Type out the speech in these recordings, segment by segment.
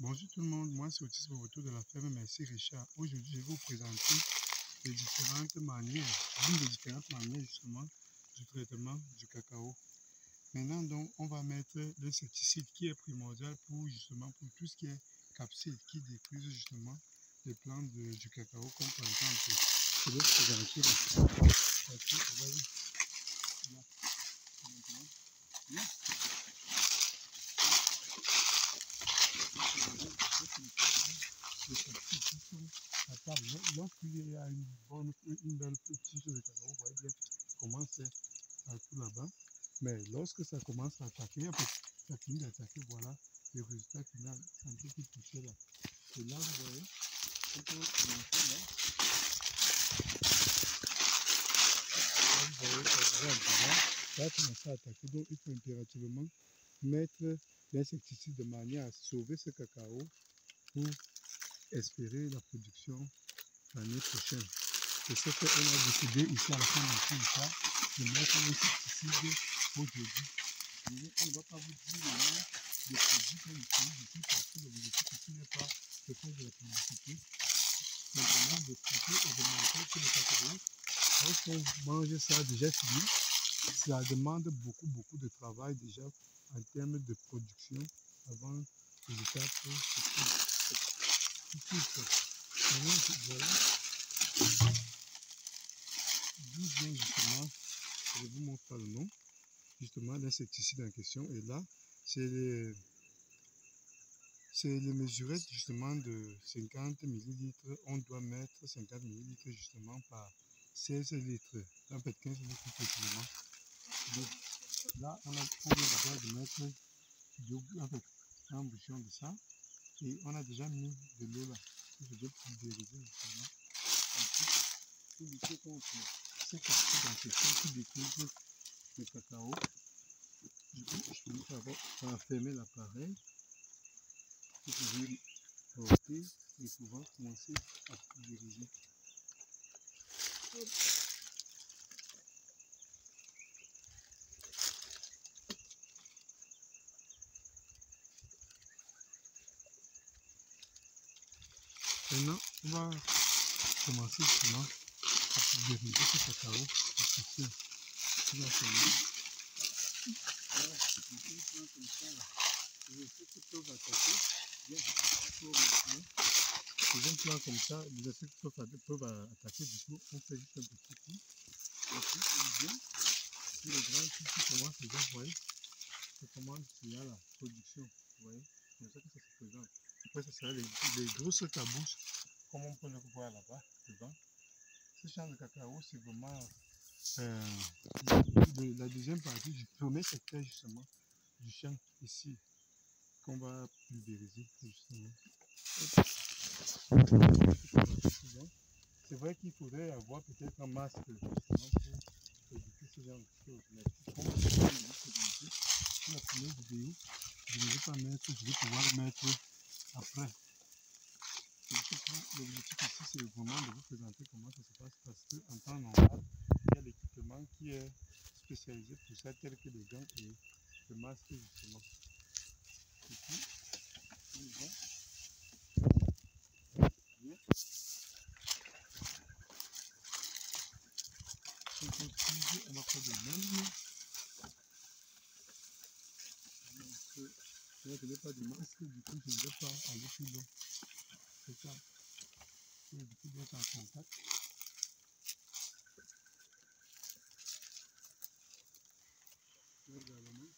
Bonjour tout le monde, moi c'est Otis Boboto de la ferme Merci Richard. Aujourd'hui je vais vous présenter les différentes manières, l'une des différentes manières justement du traitement du cacao. Maintenant donc on va mettre l'insecticide qui est primordial pour tout ce qui est capsule qui détruisent justement les plantes du cacao comme par exemple, je vais vous présenter lorsqu'il y a une belle tige de cacao, vous voyez bien, commence à tout là-bas. Mais lorsque ça commence à attaquer, ça finit d'attaquer, voilà le résultat final, c'est un peu plus touché là. Et là, vous voyez, on peut commencer là. Là, vous voyez, ça va commencer à attaquer. Donc, il faut impérativement mettre l'insecticide de manière à sauver ce cacao pour espérer la production l'année prochaine. C'est ce qu'on a décidé ici à la fin du ça, de mettre l'insecticide aujourd'hui. On ne va pas vous dire le nom des produits qu'on utilise ici parce que l'objectif ici n'est pas de faire de la publicité, simplement de traiter et de montrer que le cacao, lorsqu'on mange ça déjà fini, ça demande beaucoup de travail déjà en termes de production avant les étapes voilà. D'où vient justement, je vous montre pas le nom, justement l'insecticide en question. Et là, c'est les mesurettes justement de 50 ml. On doit mettre 50 ml justement par 16 litres, en fait 15 litres précisément. Donc, là, on a besoin de mettre un bouchon de ça. Et on a déjà mis de l'eau là, que je vais pulvériser justement. Ensuite, pour lutter contre ces capsules en question qui détruisent le cacao, je finis par fermer l'appareil pour pouvoir porter et pouvoir commencer à pulvériser. Maintenant, on va commencer justement à pulvériser ce cacao. On va fermer. Voilà, comme ça là. Les insectes qui peuvent attaquer, bien, les implants comme ça, les insectes peuvent attaquer, du coup, on fait juste un petit coup. Ensuite, on vient, puis les grands qui commencent déjà, vous voyez, ça commence, il y a la production, vous voyez, c'est comme ça que ça se présente. Après, ça sera les grosses cabousses, comme on peut le voir là-bas, devant. Ce champ de cacao, c'est vraiment la deuxième partie du premier secteur, justement, du champ, ici, qu'on va pulvériser, justement. C'est vrai qu'il faudrait avoir peut-être un masque, justement, pour éviter ce genre de choses. Mais comme pour la première vidéo, je ne vais pas mettre, je vais pouvoir le mettre après. L'objectif ici, c'est vraiment de vous présenter comment ça se passe parce qu'en temps normal, il y a l'équipement qui est spécialisé pour ça, tel que les gants et le masque, justement. Du coup, on va bien. On continue, on va faire de même. Donc, je n'ai pas de masque, du coup, je ne vais pas aller plus loin. C'est ça. Et du coup, d'être en contact. Également.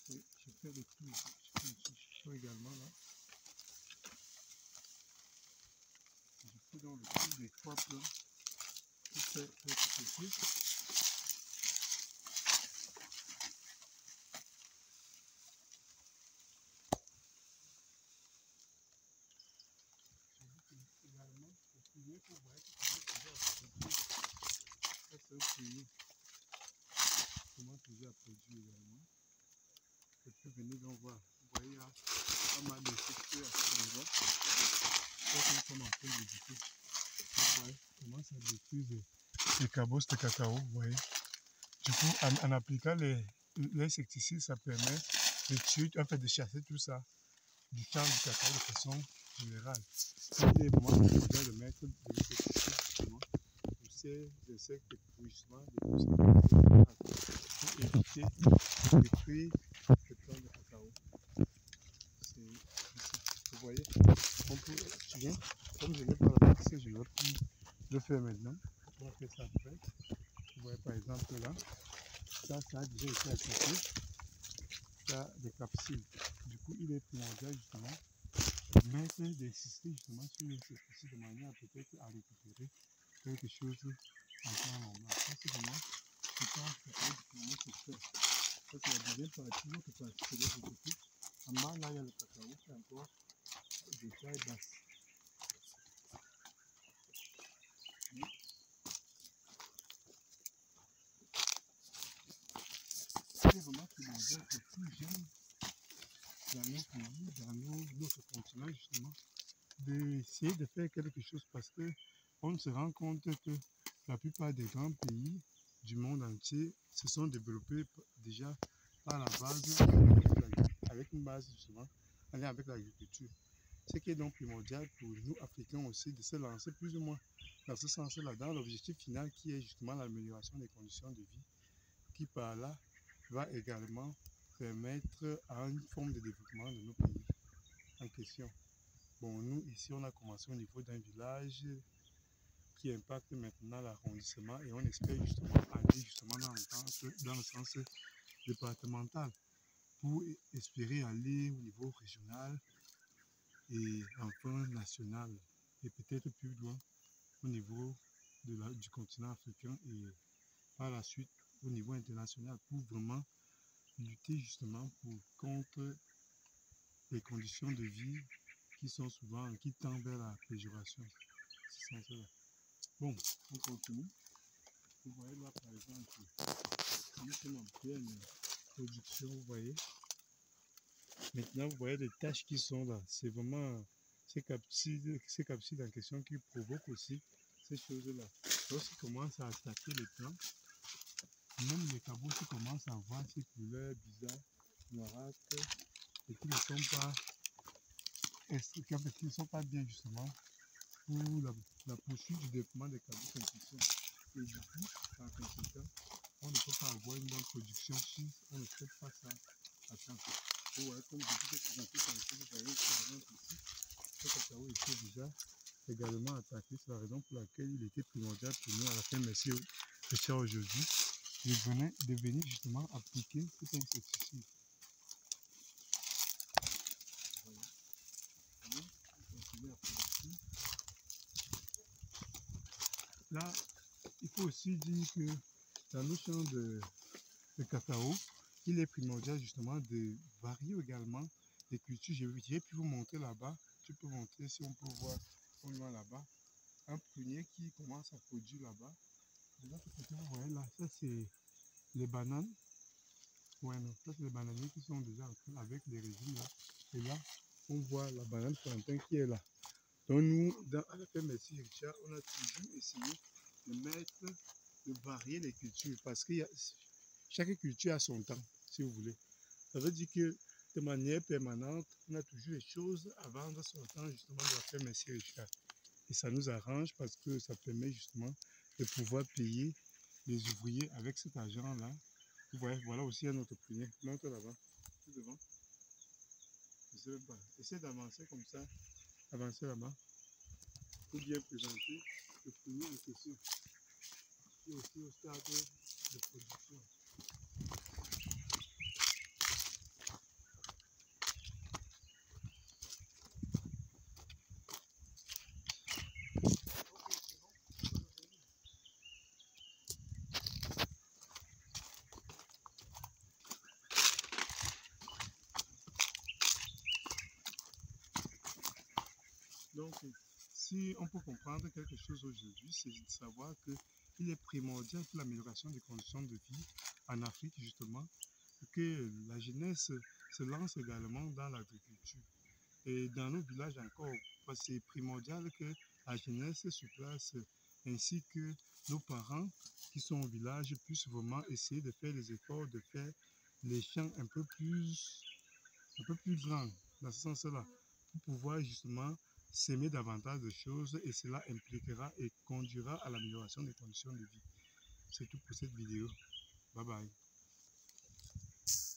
Oui, je fais le tour. Je fais également là. Je fais dans le tour des 3 plans. Je fais l'autre côté. Également, le poulet, pour voir que ça c'est un poulet. Comment toujours à produire également. Et puis venez donc voir. Vous voyez là, pas mal de secteurs à cet endroit. C'est comme en train de visiter. Vous voyez comment ça détruit les cabosses de cacao, vous voyez. Du coup, en appliquant l'insecticide, ça permet tuer, en fait de chasser tout ça du champ du cacao de façon générale. Il est vraiment primordial de mettre des pesticides justement pour ces insectes pourrissements, pour éviter de détruire le plant de cacao. Vous voyez, on peut, tu viens, comme je n'ai pas la main, je vais le faire maintenant. On va faire ça après. Vous voyez par exemple là, ça a déjà été attaqué. Ça a des capsules. Du coup, il est primordial justement de mettre d'insister justement sur les pesticides de manière peut-être à récupérer quelque chose en temps normal. Ça c'est vraiment, je pense que vraiment se faire. Ça c'est la deuxième partie, l'autre partie c'est l'autre côté. En bas là il y a le cacao qui est encore de taille basse. C'est vraiment primordial que plus jeunes dans nos pays, dans notre continent justement, d'essayer de faire quelque chose parce qu'on se rend compte que la plupart des grands pays du monde entier se sont développés déjà par la base avec une base justement en lien avec l'agriculture. Ce qui est donc primordial pour nous Africains aussi de se lancer plus ou moins dans ce sens-là, dans l'objectif final qui est justement l'amélioration des conditions de vie, qui par là va également permettre à une forme de développement de nos pays en question. Bon, nous ici on a commencé au niveau d'un village qui impacte maintenant l'arrondissement et on espère justement aller justement dans le sens départemental pour espérer aller au niveau régional et enfin national et peut-être plus loin au niveau du continent africain et par la suite au niveau international pour vraiment lutter justement contre les conditions de vie qui sont souvent, qui tendent vers la péjoration. Bon, on continue. Vous voyez là par exemple, nous sommes en pleine production, vous voyez. Maintenant, vous voyez les taches qui sont là. C'est vraiment ces capsules en question qui provoquent aussi ces choses-là. Lorsqu'ils commencent à attaquer les plants, même les cabots commencent à avoir ces couleurs bizarres, noirâtres, et qui ne sont pas bien justement pour la poursuite du développement des cabots en question. Et du coup, par conséquent, on ne peut pas avoir une bonne production si on ne fait pas ça à temps. Vous voyez, comme je vous ai présenté par exemple, vous voyez par exemple ici, ce cacao était déjà également attaqué. C'est la raison pour laquelle il était primordial pour nous à la fin, merci Richard aujourd'hui, de venir justement appliquer cet insecticide. Voilà. On continue à produire. Là, il faut aussi dire que dans nos champs de cacao, il est primordial justement de varier également les cultures. J'ai pu vous montrer là-bas, tu peux montrer si on peut voir au loin là-bas, un prunier qui commence à produire là-bas. De l'autre côté, vous voyez là, ça c'est les bananes. Ouais, non, ça c'est les bananiers qui sont déjà en train avec les régimes là. Et là, on voit la banane plantain qui est là. Donc nous, à la ferme ici, Richard, on a toujours essayé de varier les cultures parce que chaque culture a son temps, si vous voulez. Ça veut dire que de manière permanente, on a toujours les choses à vendre son temps justement de la ferme ici, Richard. Et ça nous arrange parce que ça permet justement de pouvoir payer les ouvriers avec cet argent-là. Vous voyez, voilà aussi un autre prunier. Montre là-bas, tout devant. Je sais même pas. Essayez d'avancer comme ça. Avancez là-bas. Pour bien présenter le prunier en question. Et aussi au stade de production. Donc, si on peut comprendre quelque chose aujourd'hui, c'est de savoir qu'il est primordial pour l'amélioration des conditions de vie en Afrique, justement, que la jeunesse se lance également dans l'agriculture. Et dans nos villages encore, c'est primordial que la jeunesse se place, ainsi que nos parents qui sont au village puissent vraiment essayer de faire les efforts, de faire les champs un peu plus un peu plus grand dans ce sens-là, pour pouvoir justement s'aimer davantage de choses et cela impliquera et conduira à l'amélioration des conditions de vie. C'est tout pour cette vidéo. Bye bye.